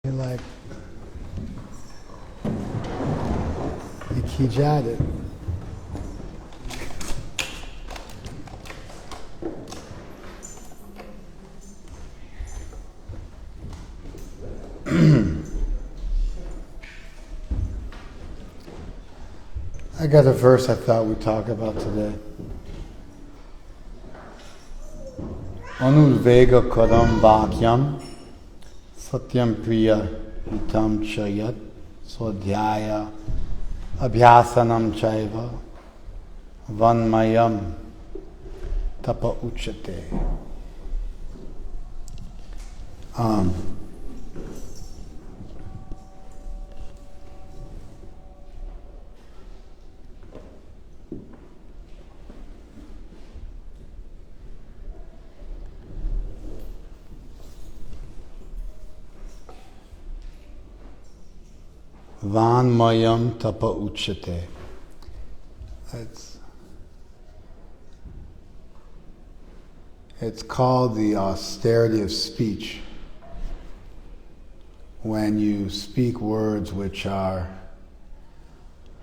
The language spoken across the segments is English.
like he jotted. I got a verse I thought we'd talk about today. Anudvega kadam vakyam satyam priya hitam chayat swadhyaya abhyasanam chaiva vanmayam tapa uchate. Vanmayam tapa uchate. It's called the austerity of speech. When you speak words which are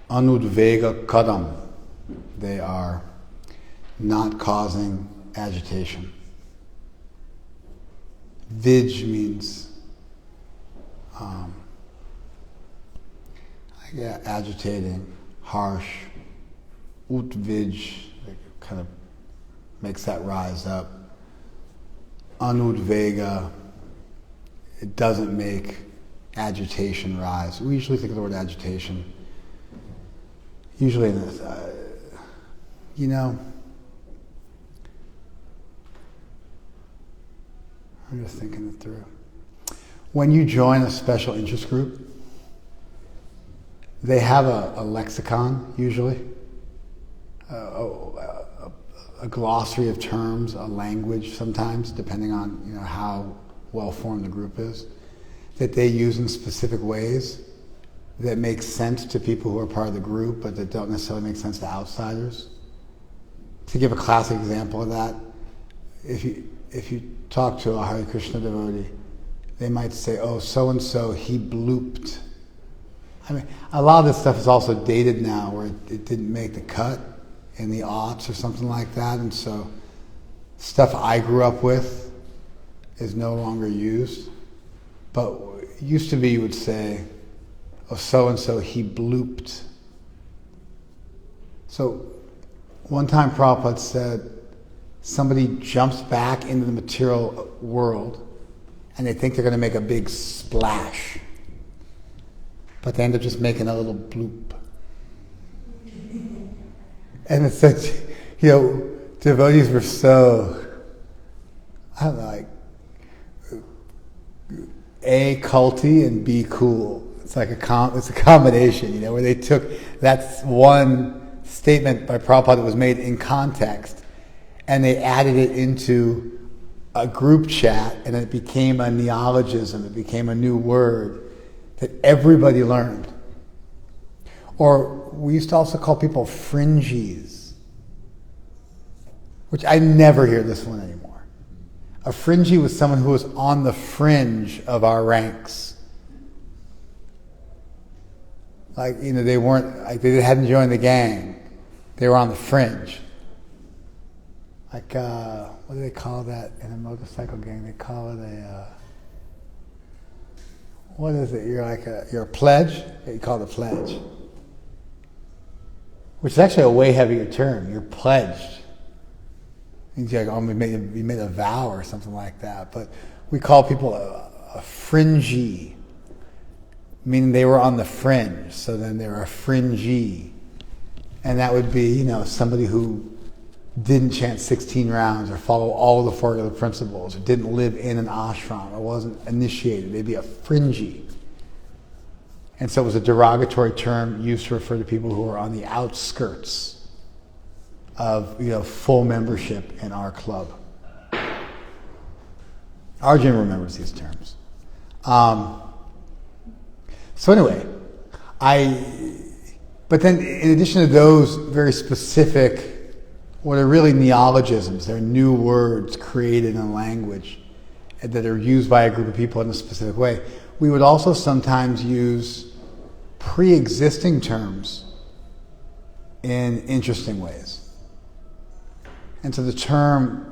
anudvega kadam, they are not causing agitation. Vij means agitating, harsh. Utvij kind of makes that rise up. Anudvega, it doesn't make agitation rise. We usually think of the word agitation. Usually in this, I'm just thinking it through. When you join a special interest group, they have a lexicon, usually, a glossary of terms, a language sometimes, depending on how well-formed the group is, that they use in specific ways that make sense to people who are part of the group, but that don't necessarily make sense to outsiders. To give a classic example of that, if you talk to a Hare Krishna devotee, they might say, "Oh, so-and-so, he blooped." I mean, a lot of this stuff is also dated now, where it didn't make the cut in the aughts or something like that, and so stuff I grew up with is no longer used. But it used to be you would say, "Oh, so-and-so, he blooped." So one time Prabhupada said, somebody jumps back into the material world and they think they're going to make a big splash, but they end up just making a little bloop. And it's such, devotees were so, I don't know, like, A, culty, and B, cool. It's like it's a combination, where they took that one statement by Prabhupada that was made in context, and they added it into a group chat, and it became a neologism. It became a new word that everybody learned. Or we used to also call people fringies, which I never hear this one anymore. A fringie was someone who was on the fringe of our ranks. Like, they weren't, like they hadn't joined the gang. They were on the fringe. Like, what do they call that in a motorcycle gang? They call it what is it? You're a pledge? Yeah, you call it a pledge. Which is actually a way heavier term. You're pledged. It means you made a vow or something like that. But we call people a fringy, meaning they were on the fringe. So then they were a fringy. And that would be, somebody who didn't chant 16 rounds or follow all the 4 other principles, or didn't live in an ashram, or wasn't initiated. They'd be a fringy. And so it was a derogatory term used to refer to people who were on the outskirts of full membership in our club. Arjun remembers these terms. So anyway, but then in addition to those very specific, what are really neologisms, they're new words created in a language that are used by a group of people in a specific way. we would also sometimes use pre-existing terms in interesting ways. And so the term,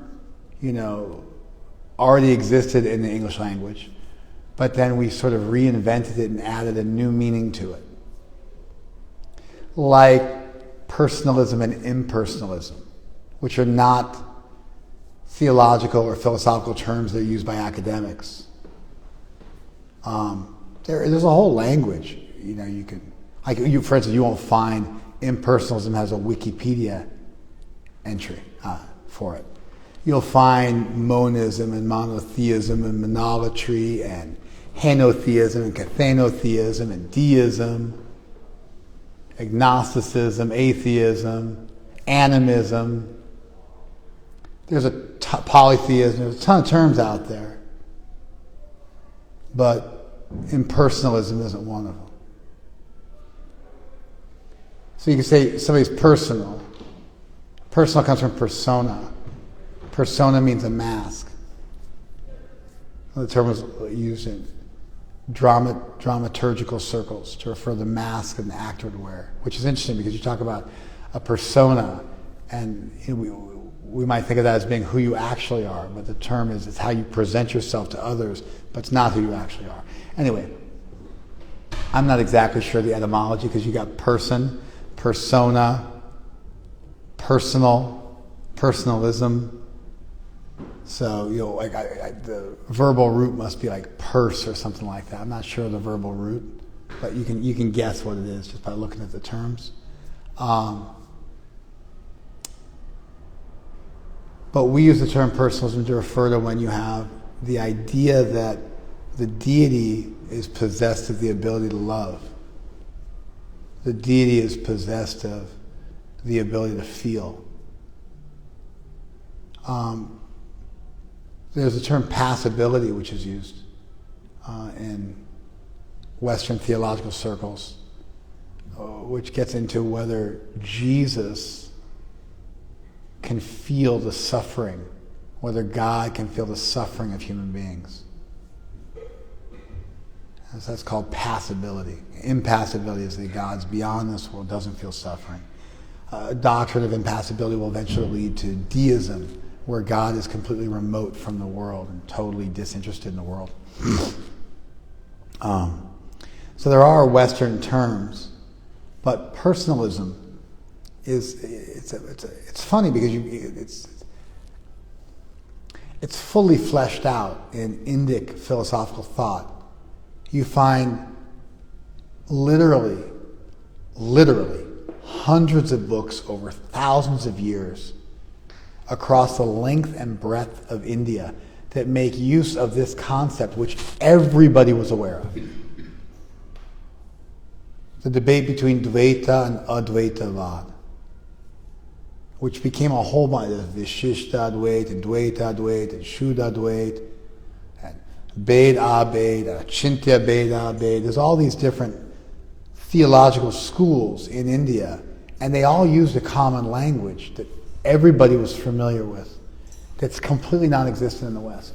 already existed in the English language, but then we sort of reinvented it and added a new meaning to it. Like personalism and impersonalism, which are not theological or philosophical terms that are used by academics. There's a whole language. You can, for instance, you won't find impersonalism has a Wikipedia entry for it. You'll find monism and monotheism and monolatry and henotheism and kathenotheism and deism, agnosticism, atheism, animism. There's polytheism. There's a ton of terms out there. But impersonalism isn't one of them. So you can say somebody's personal. Personal comes from persona. Persona means a mask. The term was used in dramaturgical circles to refer to the mask and the actor would wear, which is interesting because you talk about a persona, and we might think of that as being who you actually are, but the term is it's how you present yourself to others, but it's not who you actually are. Anyway, I'm not exactly sure the etymology because you got person, persona, personal, personalism. So, the verbal root must be like purse or something like that. I'm not sure of the verbal root, but you can guess what it is just by looking at the terms. But we use the term personalism to refer to when you have the idea that the deity is possessed of the ability to love. The deity is possessed of the ability to feel. There's the term passibility, which is used in Western theological circles, which gets into whether Jesus can feel the suffering, whether God can feel the suffering of human beings. And so that's called passibility. Impassibility is that God's beyond this world, doesn't feel suffering. A doctrine of impassibility will eventually lead to deism, where God is completely remote from the world and totally disinterested in the world. So there are Western terms, but personalism it's funny because it's fully fleshed out in Indic philosophical thought. You find literally hundreds of books over thousands of years across the length and breadth of India that make use of this concept, which everybody was aware of. The debate between Dvaita and Advaitavad, which became a whole bunch of Vishishta Advaita and Dvaita Advaita and Shuddha Advaita and Bhed Abhed, Achintya Bhed Abhed. There's all these different theological schools in India, and they all used a common language that everybody was familiar with, that's completely non-existent in the West.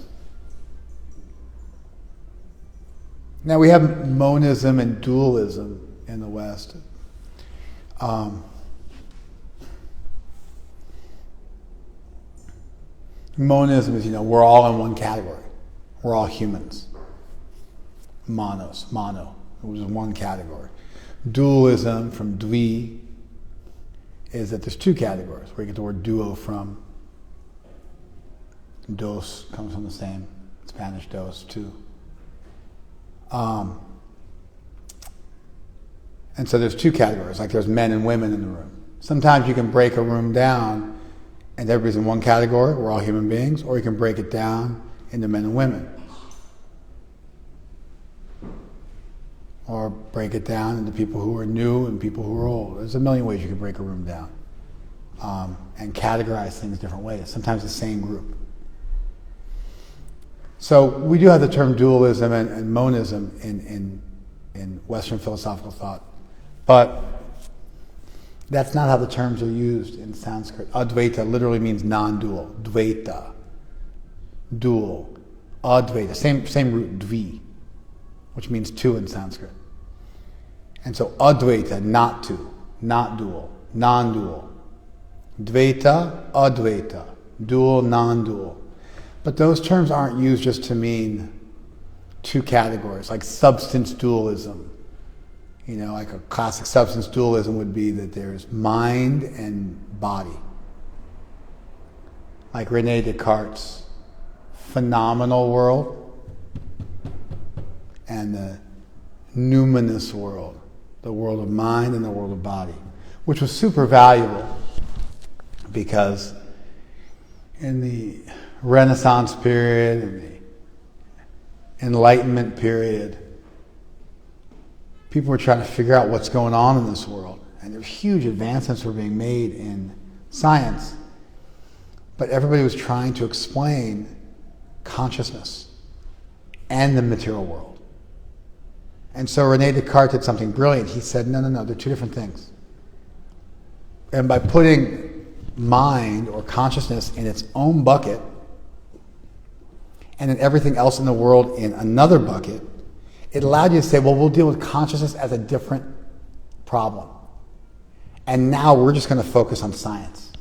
Now we have monism and dualism in the West. Monism is, we're all in one category. We're all humans. Mono, it was one category. Dualism from dvi is that there's two categories, where you get the word duo from. Dos comes from the same Spanish dos, two. And so there's two categories, like there's men and women in the room. Sometimes you can break a room down and everybody's in one category, we're all human beings, or you can break it down into men and women. Or break it down into people who are new and people who are old. There's a million ways you can break a room down and categorize things different ways, sometimes the same group. So we do have the term dualism and monism in Western philosophical thought, but that's not how the terms are used in Sanskrit. Advaita literally means non-dual. Dvaita, dual. Advaita, same root, dvi. which means two in Sanskrit. And so Advaita, not two, not dual, non-dual. Dvaita, Advaita, dual, non-dual. But those terms aren't used just to mean two categories, like substance dualism. You know, like a classic substance dualism would be that there's mind and body. Like Rene Descartes' phenomenal world and the numinous world, the world of mind and the world of body, which was super valuable because in the Renaissance period and the Enlightenment period, people were trying to figure out what's going on in this world. And there's huge advancements were being made in science. But everybody was trying to explain consciousness and the material world. And so Rene Descartes did something brilliant. He said, no, they're two different things. And by putting mind or consciousness in its own bucket and then everything else in the world in another bucket, it allowed you to say, well, we'll deal with consciousness as a different problem. And now we're just going to focus on science.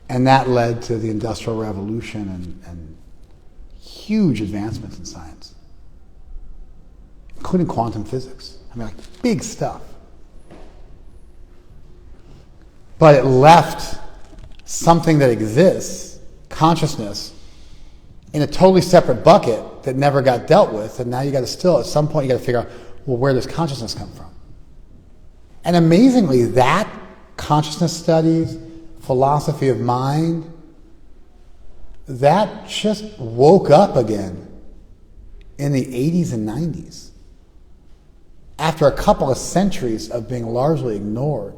And that led to the Industrial Revolution and huge advancements in science, including quantum physics. I mean, like big stuff. But it left something that exists, consciousness, in a totally separate bucket that never got dealt with, and now you got to still, at some point, you got to figure out, well, where does consciousness come from? And amazingly, that consciousness studies, philosophy of mind, that just woke up again in the 80s and 90s after a couple of centuries of being largely ignored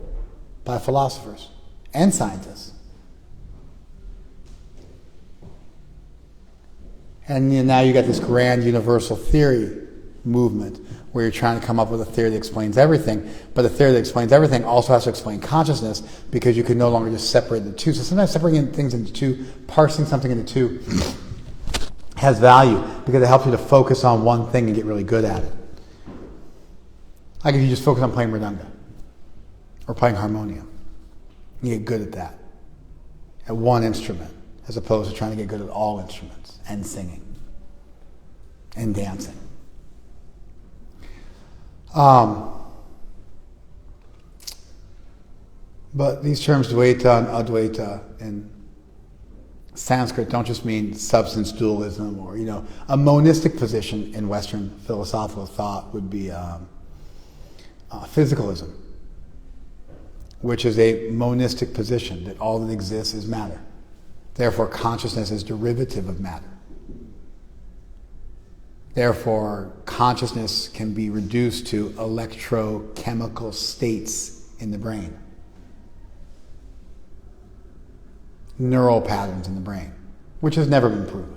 by philosophers and scientists. And now you got this grand universal theory movement where you're trying to come up with a theory that explains everything, but the theory that explains everything also has to explain consciousness because you can no longer just separate the two. So sometimes separating things into two, parsing something into two has value because it helps you to focus on one thing and get really good at it. Like if you just focus on playing mridanga or playing harmonium, you get good at that, at one instrument, as opposed to trying to get good at all instruments and singing and dancing. But these terms Dvaita and Advaita in Sanskrit don't just mean substance dualism or, a monistic position in Western philosophical thought would be physicalism, which is a monistic position that all that exists is matter. Therefore, consciousness is derivative of matter. Therefore, consciousness can be reduced to electrochemical states in the brain. Neural patterns in the brain, which has never been proven.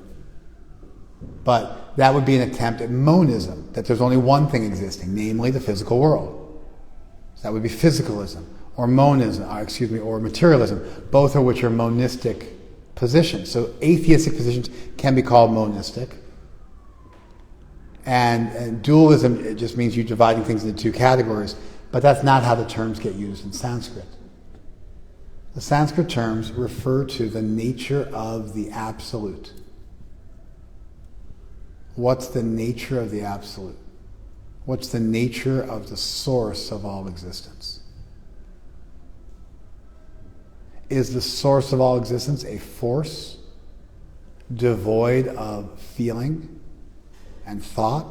But that would be an attempt at monism, that there's only one thing existing, namely the physical world. So that would be physicalism, or monism, or materialism, both of which are monistic positions. So atheistic positions can be called monistic. And dualism, it just means you're dividing things into two categories, but that's not how the terms get used in Sanskrit. The Sanskrit terms refer to the nature of the absolute. What's the nature of the absolute? What's the nature of the source of all existence? Is the source of all existence a force devoid of feeling and thought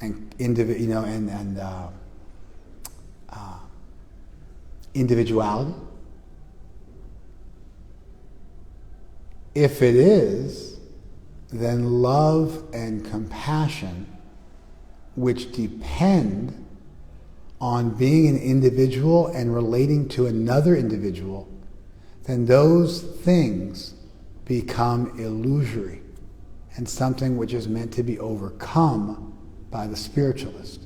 and individuality? If it is, then love and compassion, which depend on being an individual and relating to another individual, then those things become illusory and something which is meant to be overcome by the spiritualist.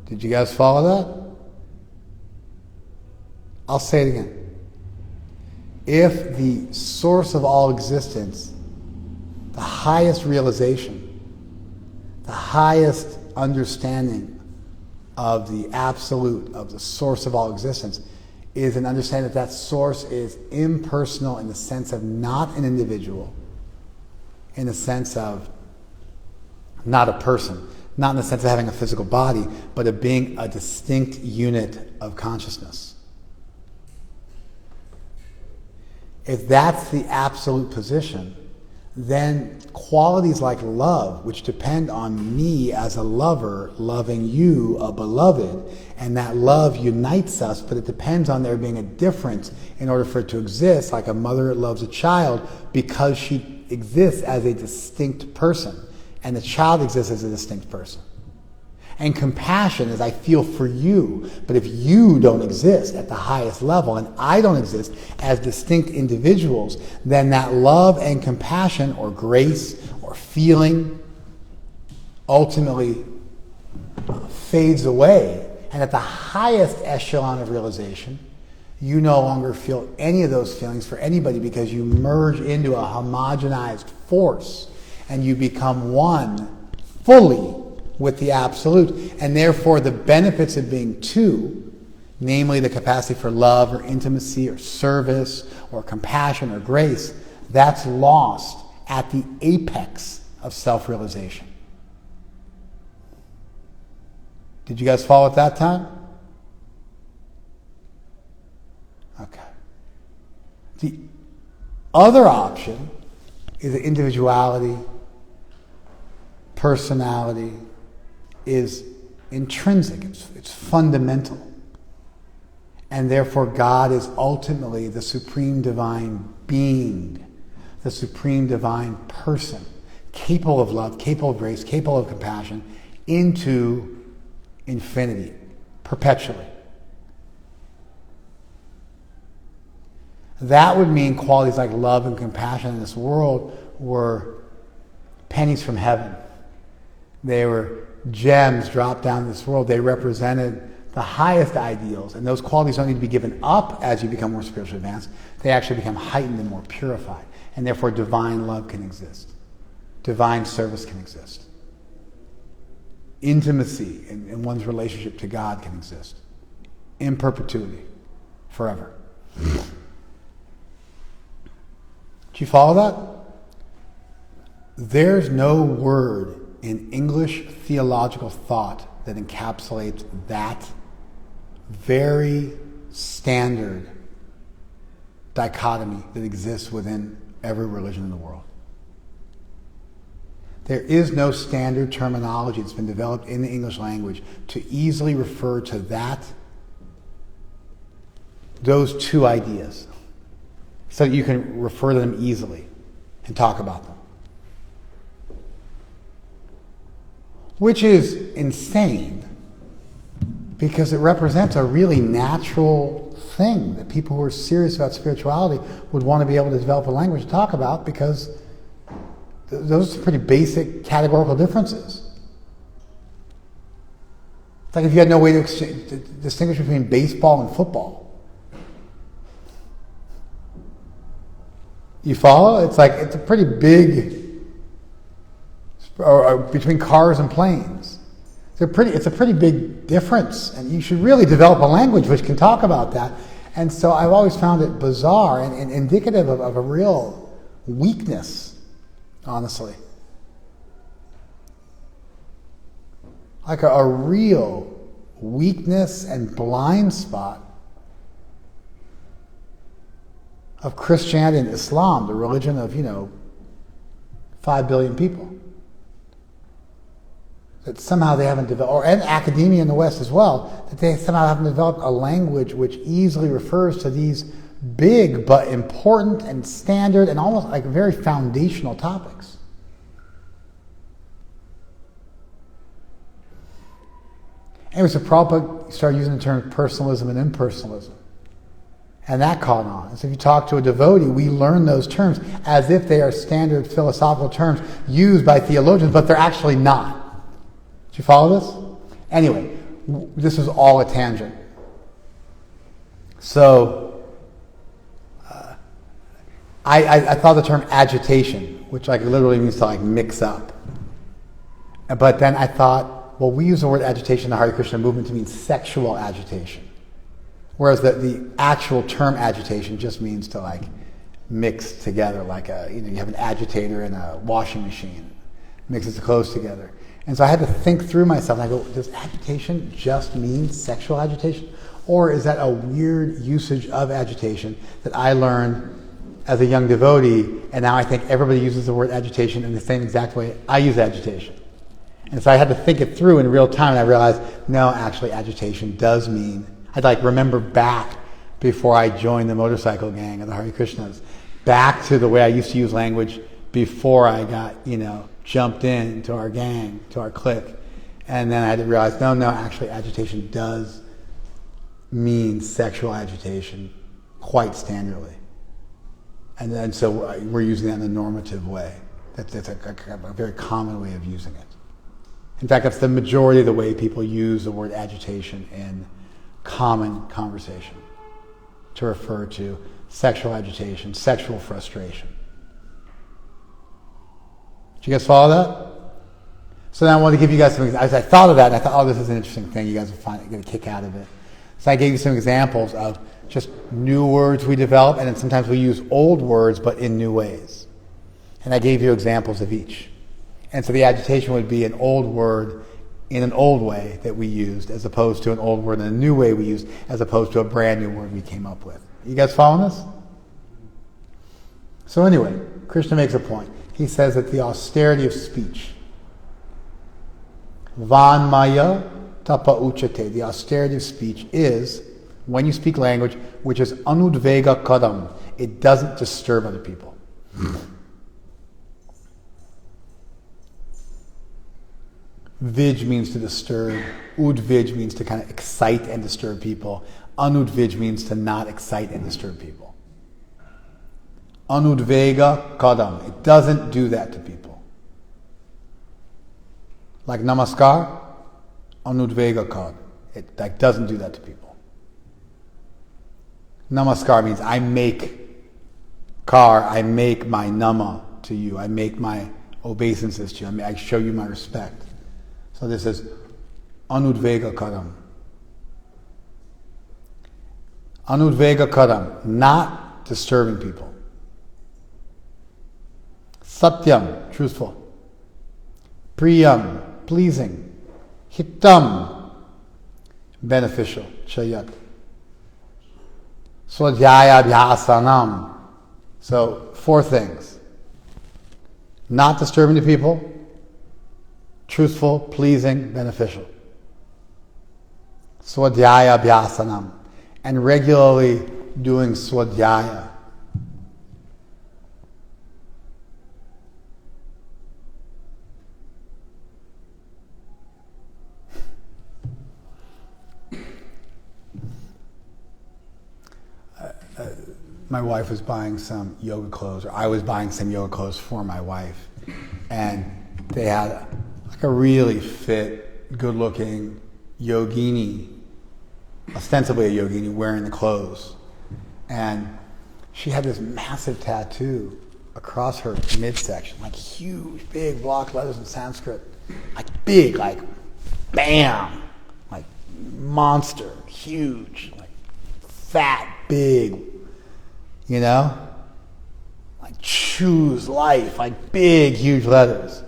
Did you guys follow that? I'll say it again. If the source of all existence the highest realization, the highest understanding of the absolute, of the source of all existence, is an understanding that that source is impersonal in the sense of not an individual, in the sense of not a person, not in the sense of having a physical body, but of being a distinct unit of consciousness. If that's the absolute position, then qualities like love, which depend on me as a lover loving you, a beloved, and that love unites us, but it depends on there being a difference in order for it to exist, like a mother loves a child because she exists as a distinct person, and the child exists as a distinct person. And compassion is I feel for you, but if you don't exist at the highest level and I don't exist as distinct individuals, then that love and compassion or grace or feeling ultimately fades away. And at the highest echelon of realization, you no longer feel any of those feelings for anybody because you merge into a homogenized force and you become one fully with the absolute, and therefore the benefits of being two, namely the capacity for love or intimacy or service or compassion or grace, that's lost at the apex of self-realization. Did you guys follow at that time? Okay. The other option is that individuality, personality, is intrinsic, it's fundamental. And therefore God is ultimately the supreme divine being, the supreme divine person, capable of love, capable of grace, capable of compassion, into infinity, perpetually. That would mean qualities like love and compassion in this world were pennies from heaven. They were gems dropped down in this world. They represented the highest ideals, and those qualities don't need to be given up as you become more spiritually advanced. They actually become heightened and more purified, and therefore divine love can exist. Divine service can exist. Intimacy in one's relationship to God can exist. In perpetuity, forever. Do you follow that? There's no word in English theological thought that encapsulates that very standard dichotomy that exists within every religion in the world. There is no standard terminology that's been developed in the English language to easily refer to those two ideas, so that you can refer to them easily and talk about them. Which is insane, because it represents a really natural thing that people who are serious about spirituality would want to be able to develop a language to talk about, because those are pretty basic categorical differences. It's like if you had no way to distinguish between baseball and football. You follow? It's like it's a pretty big, or between cars and planes. It's a pretty big difference, and you should really develop a language which can talk about that. And so I've always found it bizarre and indicative of a real weakness, honestly. Like a real weakness and blind spot of Christianity and Islam, the religion of, 5 billion people. That somehow they haven't developed, and academia in the West as well, that they somehow haven't developed a language which easily refers to these big but important and standard and almost like very foundational topics. Anyway, so Prabhupada started using the term personalism and impersonalism. And that caught on. And so if you talk to a devotee, we learn those terms as if they are standard philosophical terms used by theologians, but they're actually not. Do you follow this? Anyway, this was all a tangent. So, I thought the term agitation which like literally means to like mix up. But then I thought, well, we use the word agitation in the Hare Krishna movement to mean sexual agitation. Whereas the actual term agitation just means to like mix together, like you have an agitator and a washing machine, mixes the clothes together. And so I had to think through myself, and I go, does agitation just mean sexual agitation? Or is that a weird usage of agitation that I learned as a young devotee, and now I think everybody uses the word agitation in the same exact way I use agitation? And so I had to think it through in real time, and I realized, no, actually agitation does mean, I'd like remember back before I joined the motorcycle gang of the Hare Krishnas, back to the way I used to use language before I got, jumped into our gang, to our clique. And then I had to realize, no, actually agitation does mean sexual agitation quite standardly. And then so we're using that in a normative way. That's a very common way of using it. In fact, that's the majority of the way people use the word agitation in common conversation to refer to sexual agitation, sexual frustration. Did you guys follow that? So now I want to give you guys some examples. I thought of that and I thought, this is an interesting thing. You guys will get a kick out of it. So I gave you some examples of just new words we develop, and then sometimes we use old words but in new ways. And I gave you examples of each. And so the agitation would be an old word in an old way that we used, as opposed to an old word in a new way we used, as opposed to a brand new word we came up with. You guys following this? So anyway, Krishna makes a point. He says that the austerity of speech, Vanmaya tapa uchate, the austerity of speech is when you speak language which is anudvega kadam, it doesn't disturb other people. Vij means to disturb, udvij means to kind of excite and disturb people, anudvij means to not excite and disturb people. Anudvega kadam, it doesn't do that to people. Like namaskar, anudvega kad, it like doesn't do that to people. Namaskar means I make my nama to you, I make my obeisances to you, I show you my respect. So this is anudvega kadam. Anudvega kadam, not disturbing people. Satyam, truthful. Priyam, pleasing. Hitam, beneficial. Chayat. Swadhyaya bhyasanam. So 4 things. Not disturbing the people, truthful, pleasing, beneficial. Swadhyaya bhyasanam. And regularly doing swadhyaya. My wife was buying some yoga clothes, or I was buying some yoga clothes for my wife, and they had like a really fit, good-looking yogini, ostensibly a yogini, wearing the clothes, and she had this massive tattoo across her midsection, like huge, big block letters in Sanskrit, like big, like bam, like monster, huge, like fat, big. Like choose life, like big, huge letters.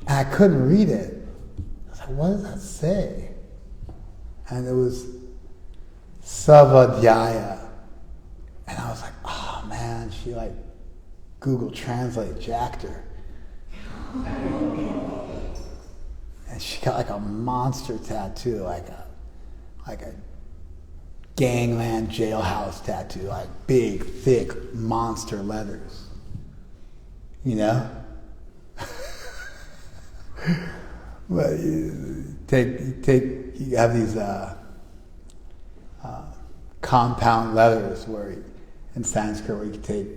And I couldn't read it. I was like, what does that say? And it was Savadhyaya. And I was like, oh man, she like Google Translate jacked her. And she got like a monster tattoo, like a gangland jailhouse tattoo, like big, thick, monster letters. But you have these compound letters where in Sanskrit where you can take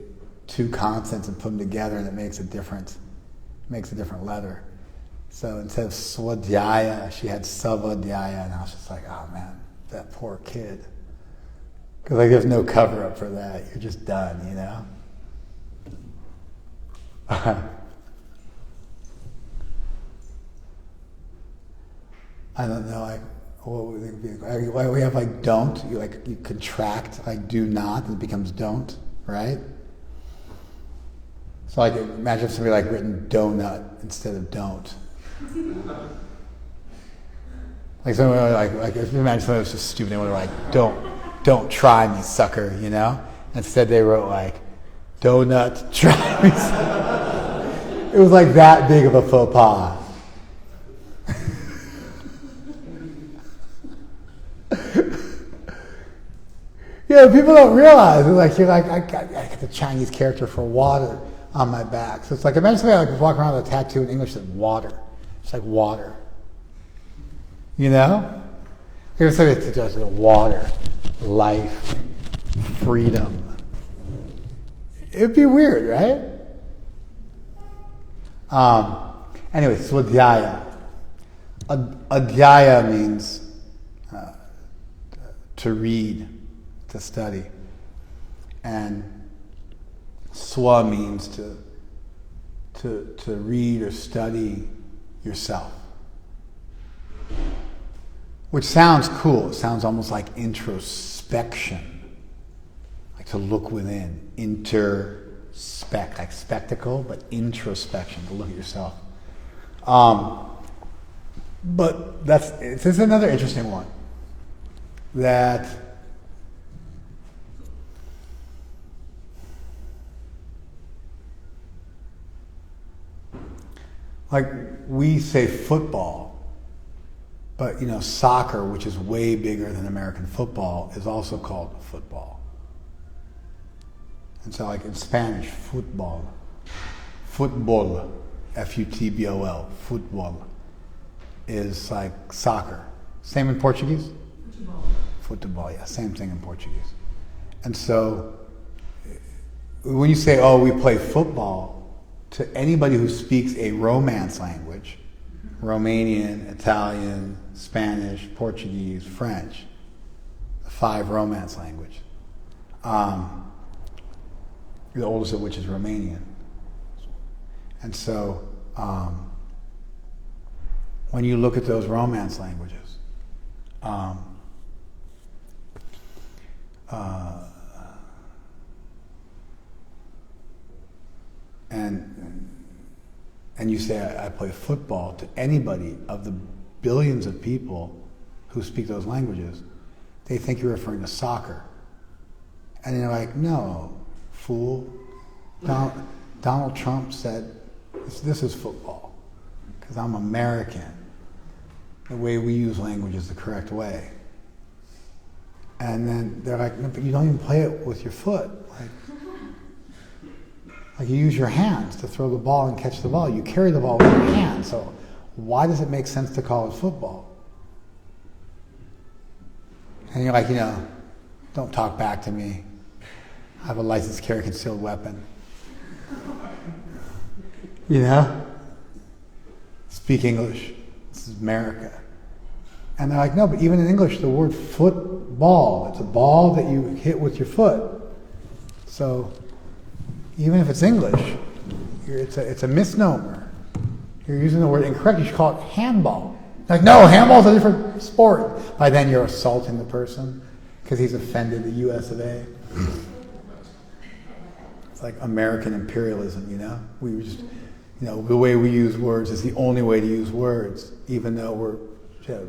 2 consonants and put them together and it makes a different letter. So instead of Swadhyaya, she had Savadhyaya, and I was just like, oh man, that poor kid. Because there's no cover up for that. You're just done, I don't know, like, what would it be? Like, we have like don't, you contract, like do not, it becomes don't, right? So like, imagine if somebody like written donut instead of don't. Like someone like if you imagine someone was just stupid, they would like, don't try me, sucker, you know? Instead they wrote like, donut, try me, sucker. It was like that big of a faux pas. Yeah, people don't realize. They're like, you're like, I got the Chinese character for water on my back. So it's like, imagine somebody like walking around with a tattoo in English that says water. It's like water. You know? Here's somebody that says water, life, freedom. It'd be weird, right? Anyway, swadhyaya. Adhyaya means to read, to study. And swa means to read or study yourself. Which sounds cool. It sounds almost like introspection. Like to look within. Like spectacle, but introspection, to look at yourself. But this is another interesting one. That like we say football, but you know, soccer, which is way bigger than American football, is also called football. And so like in Spanish, football, F-U-T-B-O-L, football, is like soccer. Same in Portuguese? Football, yeah, same thing in Portuguese. And so when you say, oh, we play football, to anybody who speaks a Romance language, Romanian, Italian, Spanish, Portuguese, French, the 5 Romance language, the oldest of which is Romanian. And so when you look at those Romance languages, and you say, I play football, to anybody of the billions of people who speak those languages, they think you're referring to soccer. And you're like, no, fool. Donald Trump said, this is football, because I'm American. The way we use language is the correct way. And then they're like, no, but you don't even play it with your foot. Like you use your hands to throw the ball and catch the ball. You carry the ball with your hands. So why does it make sense to call it football? And you're like, don't talk back to me. I have a license to carry a concealed weapon. Speak English. This is America. And they're like, no, but even in English, the word football, it's a ball that you hit with your foot. So even if it's English, it's a misnomer. You're using the word incorrectly. You should call it handball. Like, no, handball's a different sport. By then you're assaulting the person because he's offended the US of A. It's like American imperialism, We were just, the way we use words is the only way to use words, even though we're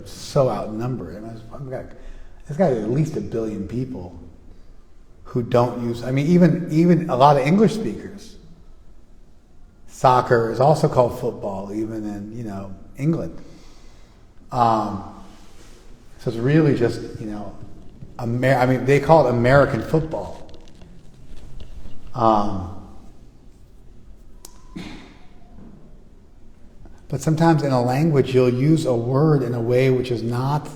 so outnumbered. There's got to be at least 1 billion people who don't use, even a lot of English speakers. Soccer is also called football, even in, England. So it's really just, they call it American football. But sometimes in a language you'll use a word in a way which is not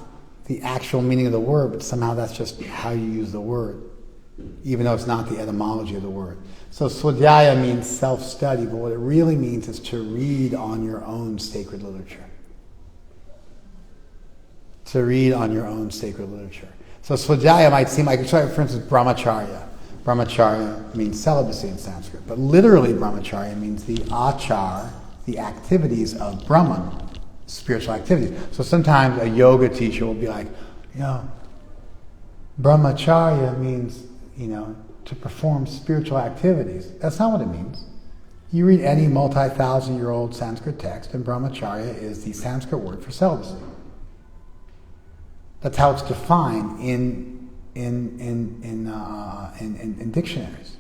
the actual meaning of the word, but somehow that's just how you use the word, even though it's not the etymology of the word. So swadhyaya means self-study, but what it really means is to read on your own sacred literature. To read on your own sacred literature. So swadhyaya might seem like, for instance, brahmacharya. Brahmacharya means celibacy in Sanskrit, but literally brahmacharya means the achar, the activities of Brahman, spiritual activities. So sometimes a yoga teacher will be like, brahmacharya means, to perform spiritual activities. That's not what it means. You read any multi-thousand-year-old Sanskrit text, and brahmacharya is the Sanskrit word for celibacy. That's how it's defined in dictionaries.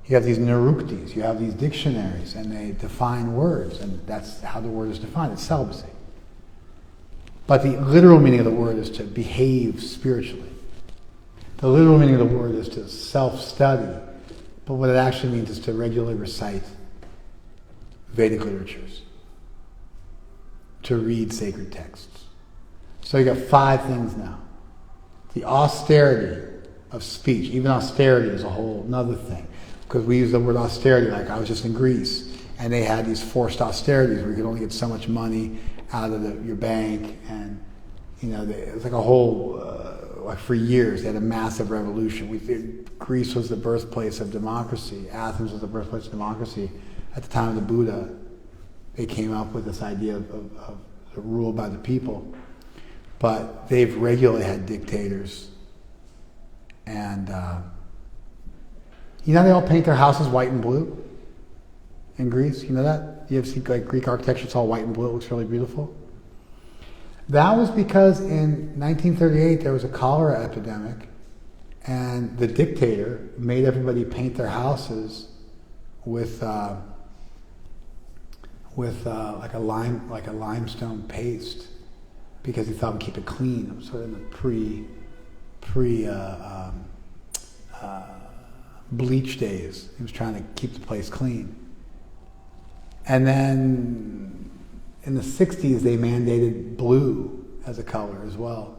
You have these niruktis, you have these dictionaries, and they define words, and that's how the word is defined. It's celibacy. But the literal meaning of the word is to behave spiritually. The literal meaning of the word is to self-study. But what it actually means is to regularly recite Vedic literatures, to read sacred texts. So you got 5 things now. The austerity of speech. Even austerity is a whole another thing. Because we use the word austerity, like I was just in Greece, and they had these forced austerities where you could only get so much money out of your bank, and it was like a whole, like for years, they had a massive revolution. Greece was the birthplace of democracy. Athens was the birthplace of democracy. At the time of the Buddha, they came up with this idea of rule by the people. But they've regularly had dictators. And, they all paint their houses white and blue in Greece. You know that? You ever see Greek architecture? It's all white and blue. It looks really beautiful. That was because in 1938 there was a cholera epidemic, and the dictator made everybody paint their houses with like a limestone paste, because he thought it would keep it clean. It was sort of in the bleach days. He was trying to keep the place clean. And then in the 60s, they mandated blue as a color as well.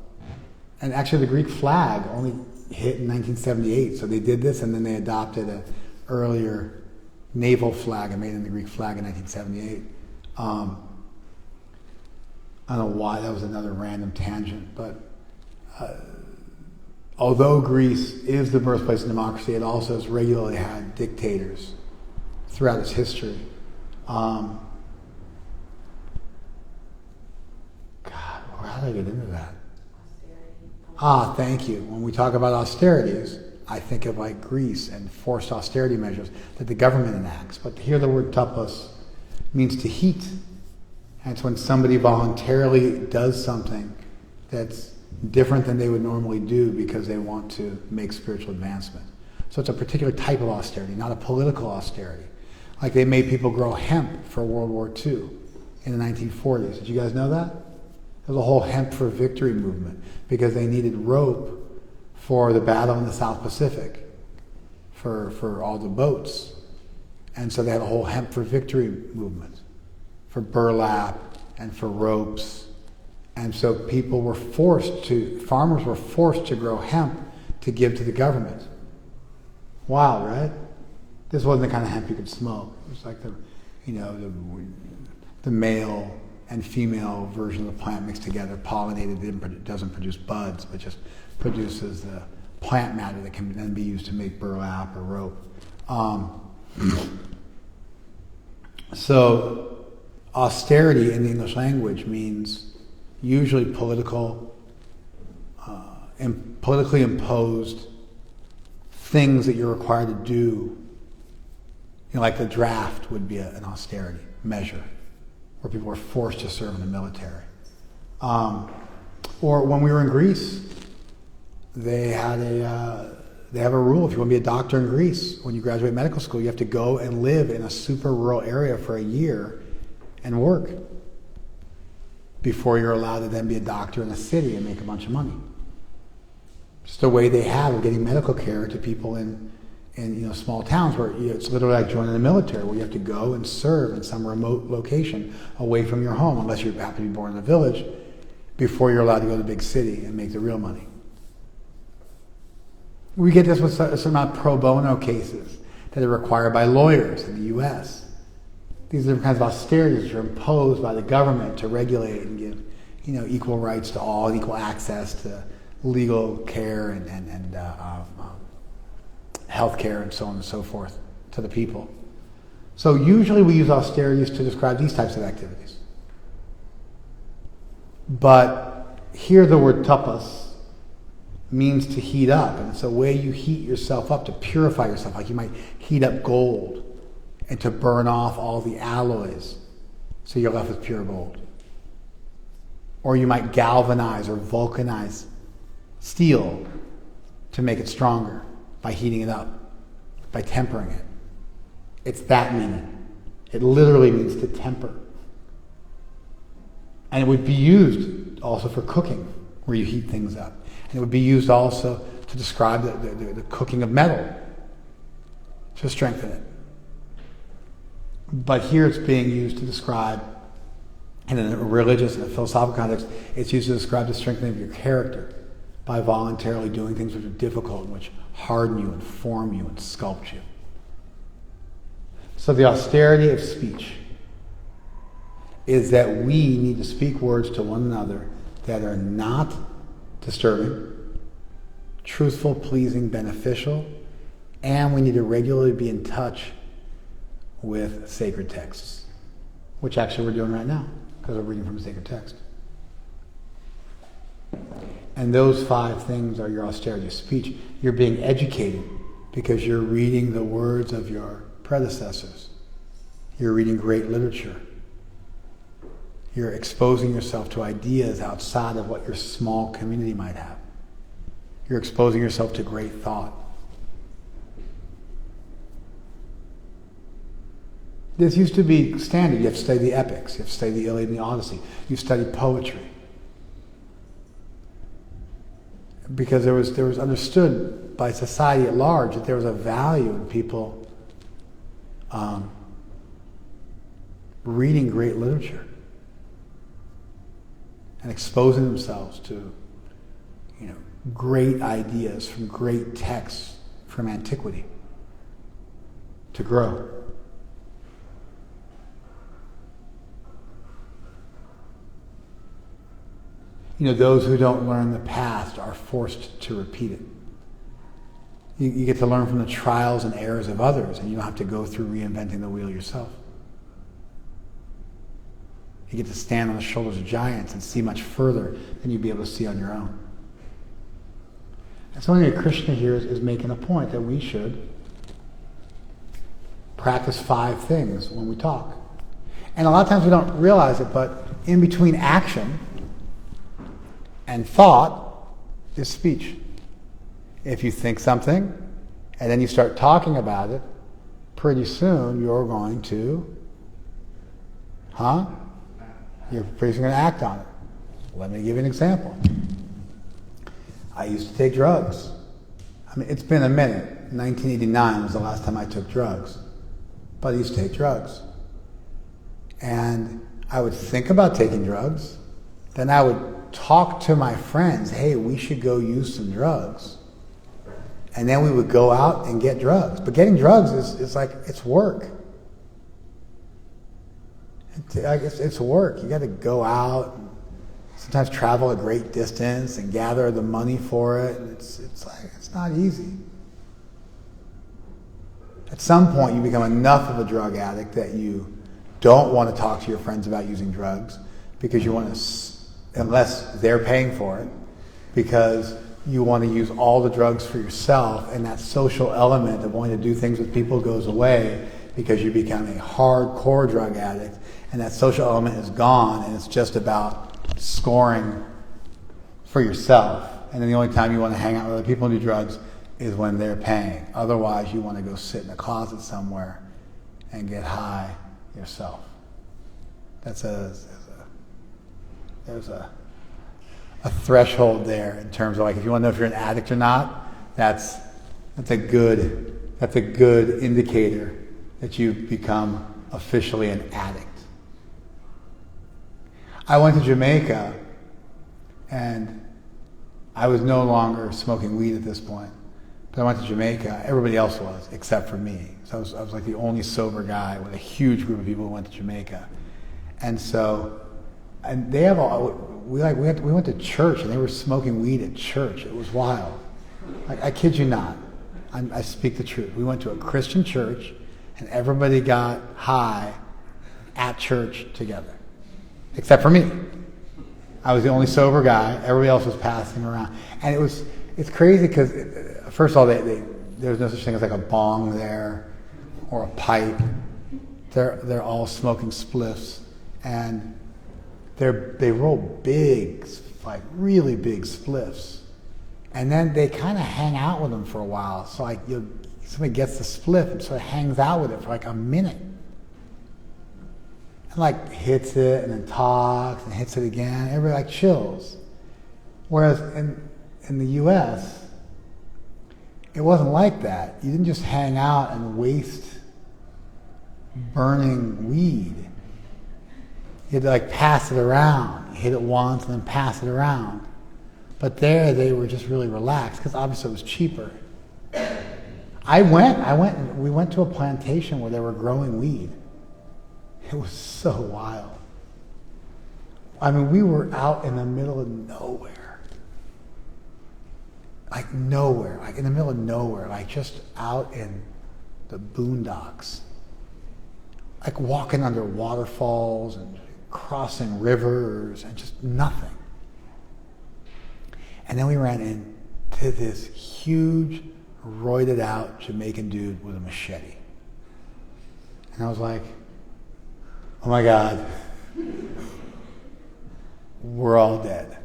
And actually the Greek flag only hit in 1978, so they did this, and then they adopted an earlier naval flag and made it the Greek flag in 1978. I don't know why, that was another random tangent, but although Greece is the birthplace of democracy, it also has regularly had dictators throughout its history. How did I get into that? Thank you. When we talk about austerities, I think of like Greece and forced austerity measures that the government enacts. But here the word tapos means to heat. And it's when somebody voluntarily does something that's different than they would normally do because they want to make spiritual advancement. So it's a particular type of austerity, not a political austerity. Like they made people grow hemp for World War II in the 1940s. Did you guys know that? There was a whole hemp for victory movement because they needed rope for the battle in the South Pacific for all the boats. And so they had a whole hemp for victory movement for burlap and for ropes. And so farmers were forced to grow hemp to give to the government. Wow, right? This wasn't the kind of hemp you could smoke. It was like the male and female version of the plant mixed together, pollinated. It doesn't produce buds, but just produces the plant matter that can then be used to make burlap or rope. So austerity in the English language means usually politically imposed things that you're required to do. Like the draft would be an austerity measure, where people were forced to serve in the military. Or when we were in Greece, they have a rule. If you want to be a doctor in Greece, when you graduate medical school, you have to go and live in a super rural area for a year and work before you're allowed to then be a doctor in a city and make a bunch of money. Just the way they have of getting medical care to people in small towns where it's literally like joining the military, where you have to go and serve in some remote location away from your home, unless you happen to be born in a village, before you're allowed to go to the big city and make the real money. We get this with some pro bono cases that are required by lawyers in the U.S. These are the kinds of austerities that are imposed by the government to regulate and give, equal rights to all and equal access to legal care and health care and so on and so forth to the people. So usually we use austerities to describe these types of activities. But here the word tapas means to heat up, and it's a way you heat yourself up, to purify yourself, like you might heat up gold and to burn off all the alloys so you're left with pure gold. Or you might galvanize or vulcanize steel to make it stronger by heating it up, by tempering it. It's that meaning. It literally means to temper. And it would be used also for cooking, where you heat things up. And it would be used also to describe the cooking of metal, to strengthen it. But here it's being used to describe, and in a religious and a philosophical context, it's used to describe the strengthening of your character by voluntarily doing things which are difficult, which harden you and form you and sculpt you. So the austerity of speech is that we need to speak words to one another that are not disturbing, truthful, pleasing, beneficial, and we need to regularly be in touch with sacred texts, which actually we're doing right now, because we're reading from a sacred text. And those 5 things are your austerity of speech. You're being educated because you're reading the words of your predecessors. You're reading great literature. You're exposing yourself to ideas outside of what your small community might have. You're exposing yourself to great thought. This used to be standard. You have to study the epics. You have to study the Iliad and the Odyssey. You study poetry. Because there was understood by society at large that there was a value in people reading great literature and exposing themselves to, great ideas from great texts from antiquity to grow. Those who don't learn the past are forced to repeat it. You get to learn from the trials and errors of others, and you don't have to go through reinventing the wheel yourself. You get to stand on the shoulders of giants and see much further than you'd be able to see on your own. And so anyway, Krishna here is making a point that we should practice 5 things when we talk. And a lot of times we don't realize it, but in between action and thought is speech. If you think something and then you start talking about it, pretty soon you're going to, you're pretty soon going to act on it. Let me give you an example. I used to take drugs. It's been a minute. 1989 was the last time I took drugs. But I used to take drugs. And I would think about taking drugs. Then I would talk to my friends, hey, we should go use some drugs. And then we would go out and get drugs. But getting drugs is like, it's work. It's work. You got to go out, and sometimes travel a great distance and gather the money for it. It's not easy. At some point, you become enough of a drug addict that you don't want to talk to your friends about using drugs because you want to, unless they're paying for it, because you want to use all the drugs for yourself, and that social element of wanting to do things with people goes away because you become a hardcore drug addict, and that social element is gone, and it's just about scoring for yourself. And then the only time you want to hang out with other people and do drugs is when they're paying. Otherwise, you want to go sit in a closet somewhere and get high yourself. There's a threshold there in terms of, like, if you want to know if you're an addict or not, that's a good indicator that you've become officially an addict. I went to Jamaica, and I was no longer smoking weed at this point. But I went to Jamaica. Everybody else was, except for me. So I was like the only sober guy with a huge group of people who went to Jamaica. And they have we went to church and they were smoking weed at church. It was wild. Like, I kid you not. I speak the truth. We went to a Christian church and everybody got high at church together, except for me. I was the only sober guy. Everybody else was passing around, and it's crazy because first of all, there's no such thing as like a bong there or a pipe. They're all smoking spliffs, and they roll big, like really big spliffs, and then they kind of hang out with them for a while. So like somebody gets the spliff and sort of hangs out with it for like a minute, and like hits it and then talks and hits it again. Everybody like chills. Whereas in the U.S., it wasn't like that. You didn't just hang out and waste burning weed. You had to like pass it around. You hit it once and then pass it around. But there they were just really relaxed because obviously it was cheaper. We went to a plantation where they were growing weed. It was so wild. I mean, we were out in the middle of nowhere. Like nowhere, like in the middle of nowhere, like just out in the boondocks. Like walking under waterfalls and crossing rivers and just nothing. And then we ran into this huge, roided out Jamaican dude with a machete. And I was like, oh my God, we're all dead.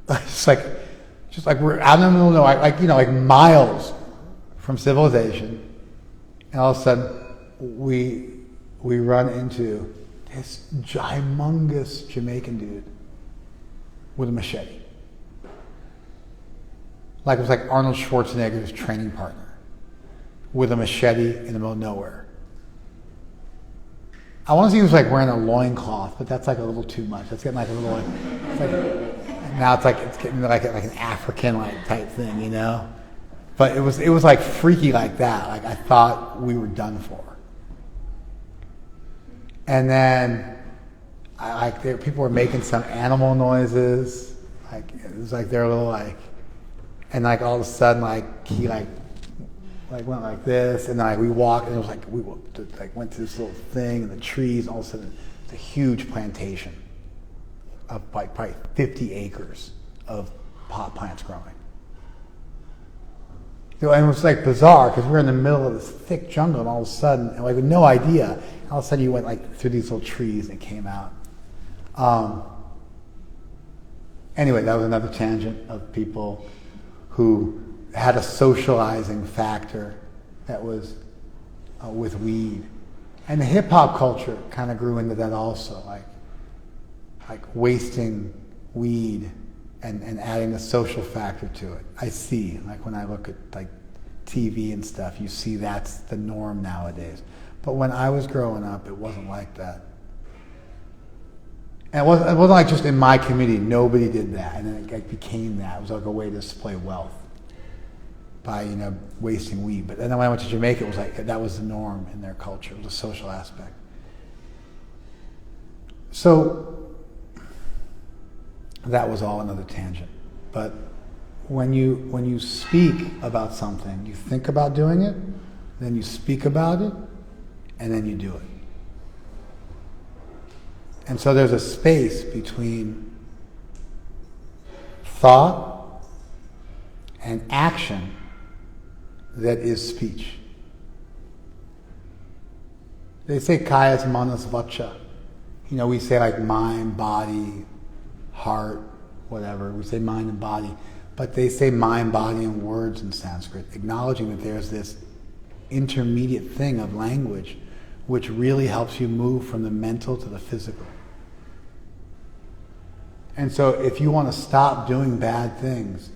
Just like we're out in the middle of nowhere, like miles from civilization. And all of a sudden, we run into this humongous Jamaican dude with a machete. Like it was like Arnold Schwarzenegger's training partner with a machete in the middle of nowhere. I want to say he was like wearing a loincloth, but that's like a little too much. That's getting like a little now it's getting like an African like type thing, you know? But it was like freaky like that. Like I thought we were done for. And then people were making some animal noises. Like it was like they're a little like, and like all of a sudden like he like went like this, and then like we walked, and it was like we went to this little thing in the trees, and all of a sudden it's a huge plantation of like probably 50 acres of pot plants growing. And it was like bizarre because we were in the middle of this thick jungle, and all of a sudden, and like with no idea, and all of a sudden you went like through these little trees and came out. Anyway, that was another tangent of people who had a socializing factor that was with weed. And the hip hop culture kind of grew into that also, like wasting weed and adding a social factor to it. I see, like when I look at like TV and stuff, you see that's the norm nowadays. But when I was growing up, it wasn't like that. And it wasn't like just in my community, nobody did that. And then it became that. It was like a way to display wealth by, wasting weed. But then when I went to Jamaica, it was like, that was the norm in their culture. It was a social aspect. So, that was all another tangent. But when you speak about something, you think about doing it, then you speak about it, and then you do it. And so there's a space between thought and action that is speech. They say kayas manas vacha. We say like mind, body, heart, whatever. We say mind and body. But they say mind, body, and words in Sanskrit, acknowledging that there's this intermediate thing of language which really helps you move from the mental to the physical. And so if you want to stop doing bad things,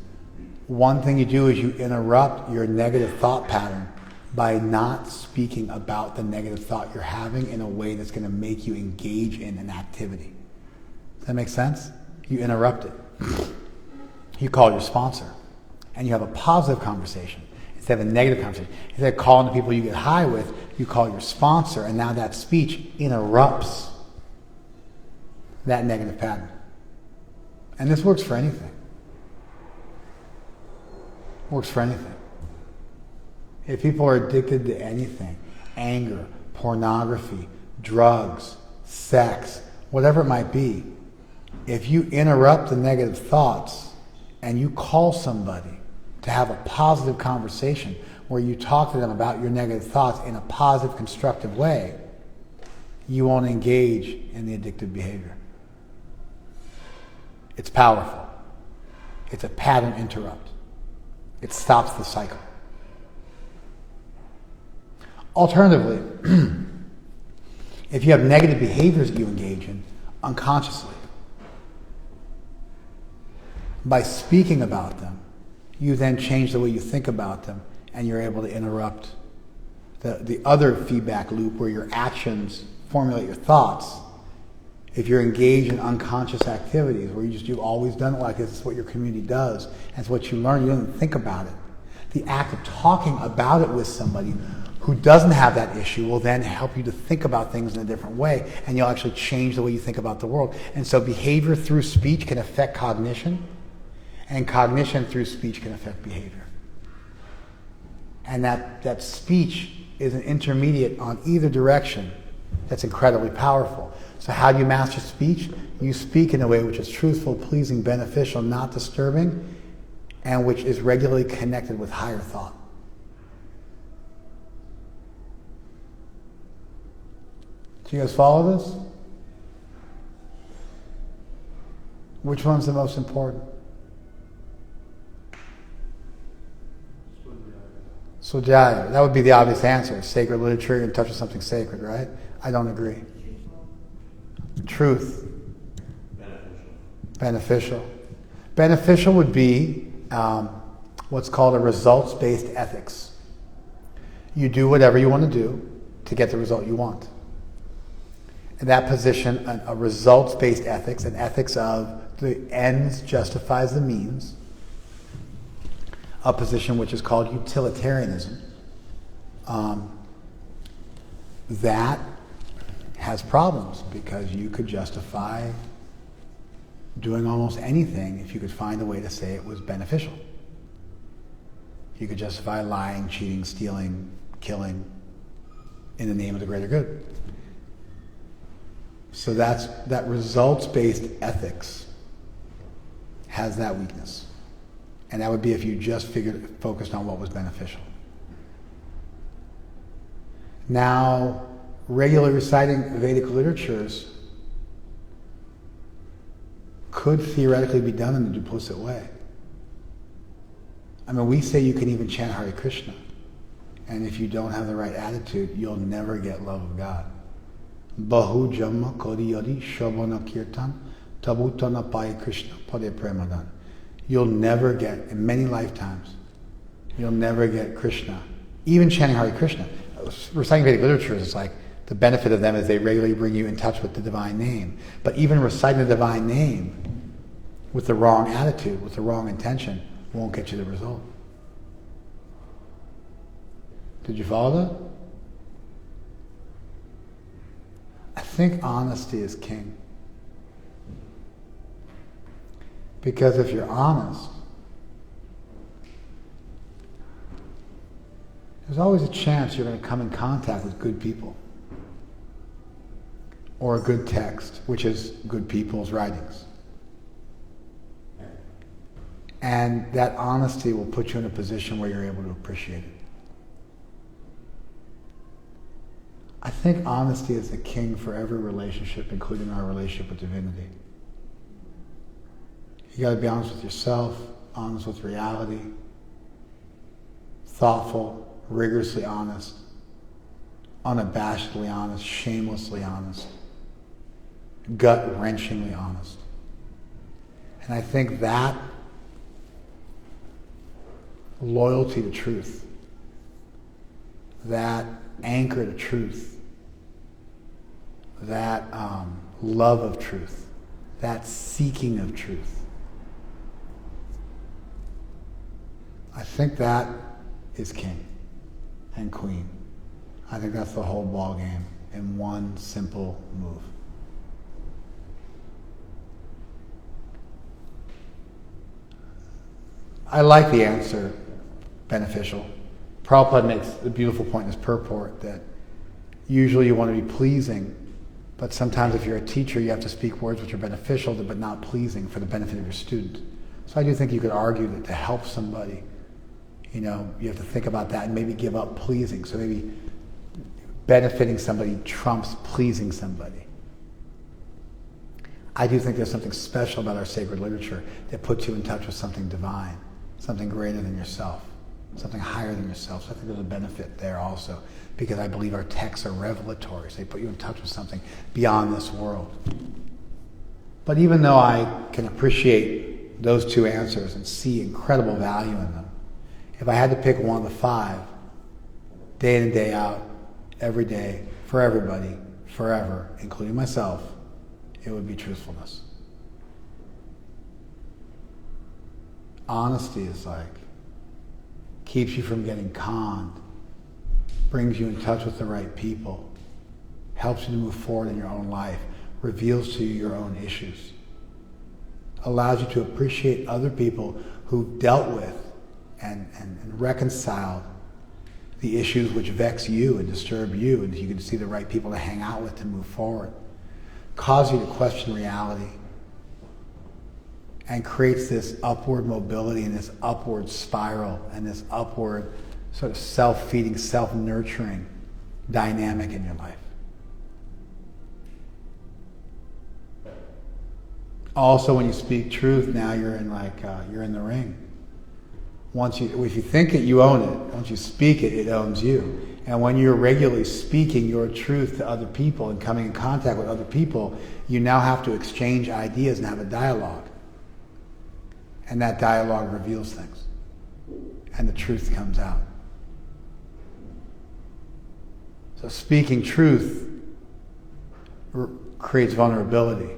one thing you do is you interrupt your negative thought pattern by not speaking about the negative thought you're having in a way that's going to make you engage in an activity. Does that make sense? You interrupt it. You call your sponsor, and you have a positive conversation instead of a negative conversation. Instead of calling the people you get high with, you call your sponsor, and now that speech interrupts that negative pattern. And this works for anything. Works for anything. If people are addicted to anything, anger, pornography, drugs, sex, whatever it might be, if you interrupt the negative thoughts and you call somebody to have a positive conversation where you talk to them about your negative thoughts in a positive, constructive way, you won't engage in the addictive behavior. It's powerful. It's a pattern interrupt. It stops the cycle. Alternatively, if you have negative behaviors that you engage in unconsciously, by speaking about them, you then change the way you think about them, and you're able to interrupt the other feedback loop where your actions formulate your thoughts. If you're engaged in unconscious activities where you've always done it like this, it's what your community does, and it's what you learn, you don't think about it. The act of talking about it with somebody who doesn't have that issue will then help you to think about things in a different way, and you'll actually change the way you think about the world. And so behavior through speech can affect cognition, and cognition through speech can affect behavior. And that speech is an intermediate on either direction that's incredibly powerful. So how do you master speech? You speak in a way which is truthful, pleasing, beneficial, not disturbing, and which is regularly connected with higher thought. Do you guys follow this? Which one's the most important? Swadhyaya. That would be the obvious answer. Sacred literature, you're in touch with something sacred, right? I don't agree. Truth. Beneficial. Beneficial would be what's called a results-based ethics. You do whatever you want to do to get the result you want. In that position, a results-based ethics, an ethics of the ends justifies the means, a position which is called utilitarianism, that has problems because you could justify doing almost anything if you could find a way to say it was beneficial. You could justify lying, cheating, stealing, killing in the name of the greater good. So that results-based ethics has that weakness. And that would be if you just focused on what was beneficial. Now, regularly reciting Vedic literatures could theoretically be done in a duplicit way. I mean, we say you can even chant Hare Krishna, and if you don't have the right attitude, you'll never get love of God. Bahu Jamma Kodi Yadi Shabana Kirtan Tabutana Pai Krishna Pade Premadan. You'll never get, in many lifetimes, you'll never get Krishna. Even chanting Hare Krishna. Reciting Vedic literatures, it's like the benefit of them is they regularly bring you in touch with the divine name. But even reciting the divine name with the wrong attitude, with the wrong intention, won't get you the result. Did you follow that? I think honesty is king. Because if you're honest, there's always a chance you're going to come in contact with good people. Or a good text, which is good people's writings. And that honesty will put you in a position where you're able to appreciate it. I think honesty is the king for every relationship, including our relationship with divinity. You got to be honest with yourself, honest with reality, thoughtful, rigorously honest, unabashedly honest, shamelessly honest, gut-wrenchingly honest. And I think that loyalty to truth, that anchor to truth, that love of truth, that seeking of truth, I think that is king and queen. I think that's the whole ball game in one simple move. I like the answer, beneficial. Prabhupada makes the beautiful point in his purport that usually you want to be pleasing, but sometimes if you're a teacher, you have to speak words which are beneficial but not pleasing for the benefit of your student. So I do think you could argue that to help somebody, you have to think about that and maybe give up pleasing. So maybe benefiting somebody trumps pleasing somebody. I do think there's something special about our sacred literature that puts you in touch with something divine, something greater than yourself, something higher than yourself. So I think there's a benefit there also, because I believe our texts are revelatory. So they put you in touch with something beyond this world. But even though I can appreciate those two answers and see incredible value in them, if I had to pick one of the five, day in and day out, every day, for everybody, forever, including myself, it would be truthfulness. Honesty is keeps you from getting conned, brings you in touch with the right people, helps you to move forward in your own life, reveals to you your own issues, allows you to appreciate other people who've dealt with and reconciled the issues which vex you and disturb you, and you can see the right people to hang out with to move forward, cause you to question reality, and creates this upward mobility and this upward spiral and this upward sort of self-feeding, self-nurturing dynamic in your life. Also, when you speak truth, now you're in you're in the ring. If you think that you own it, once you speak it, it owns you. And when you're regularly speaking your truth to other people and coming in contact with other people, you now have to exchange ideas and have a dialogue. And that dialogue reveals things. And the truth comes out. So speaking truth creates vulnerability.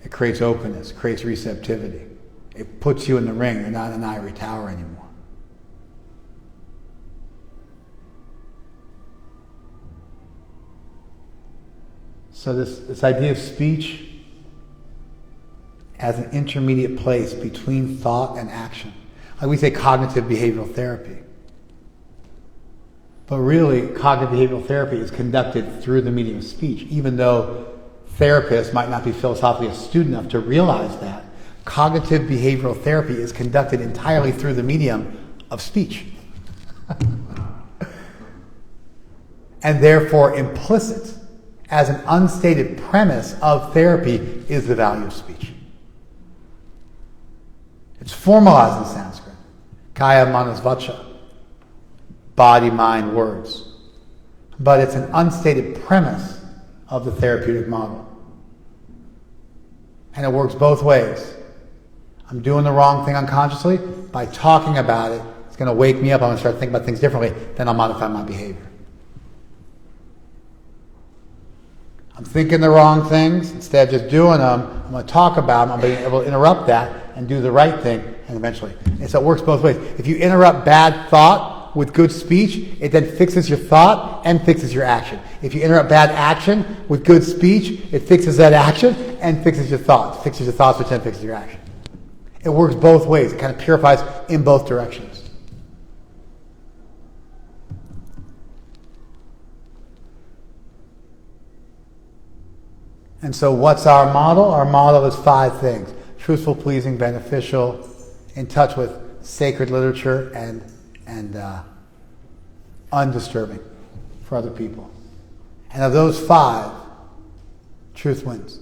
It creates openness, creates receptivity. It puts you in the ring. You're not in an ivory tower anymore. So this idea of speech as an intermediate place between thought and action. Like we say cognitive behavioral therapy. But really, cognitive behavioral therapy is conducted through the medium of speech. Even though therapists might not be philosophically astute enough to realize that, cognitive behavioral therapy is conducted entirely through the medium of speech. And therefore implicit as an unstated premise of therapy is the value of speech. It's formalized in Sanskrit. Kaya manas vacha. Body, mind, words. But it's an unstated premise of the therapeutic model. And it works both ways. I'm doing the wrong thing unconsciously. By talking about it, it's going to wake me up. I'm going to start thinking about things differently. Then I'll modify my behavior. I'm thinking the wrong things. Instead of just doing them, I'm going to talk about them. I'm being able to interrupt that and do the right thing, and eventually. And so it works both ways. If you interrupt bad thought with good speech, it then fixes your thought and fixes your action. If you interrupt bad action with good speech, it fixes that action and fixes your thoughts. It fixes your thoughts, which then fixes your action. It works both ways. It kind of purifies in both directions. And so what's our model? Our model is 5 things. Truthful, pleasing, beneficial, in touch with sacred literature, and undisturbing for other people. And of those 5, truth wins.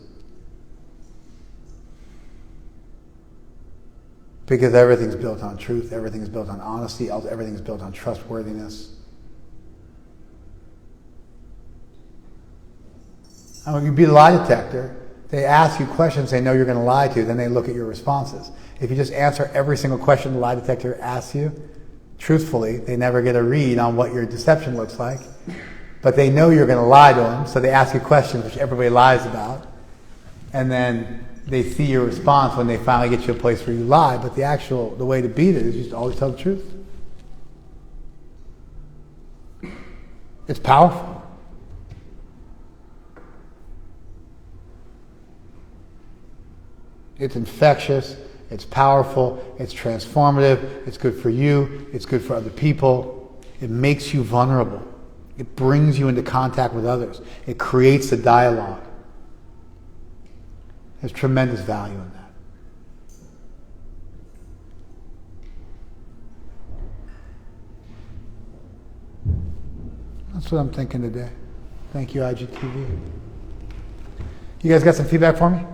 Because everything's built on truth, everything is built on honesty, everything is built on trustworthiness. And when you be a lie detector, they ask you questions they know you're going to lie to, then they look at your responses. If you just answer every single question the lie detector asks you, truthfully, they never get a read on what your deception looks like. But they know you're going to lie to them, so they ask you questions which everybody lies about. And then they see your response when they finally get you a place where you lie. But the way to beat it is just always tell the truth. It's powerful. It's infectious. It's powerful, it's transformative, it's good for you, it's good for other people. It makes you vulnerable. It brings you into contact with others. It creates a dialogue. There's tremendous value in that. That's what I'm thinking today. Thank you, IGTV. You guys got some feedback for me?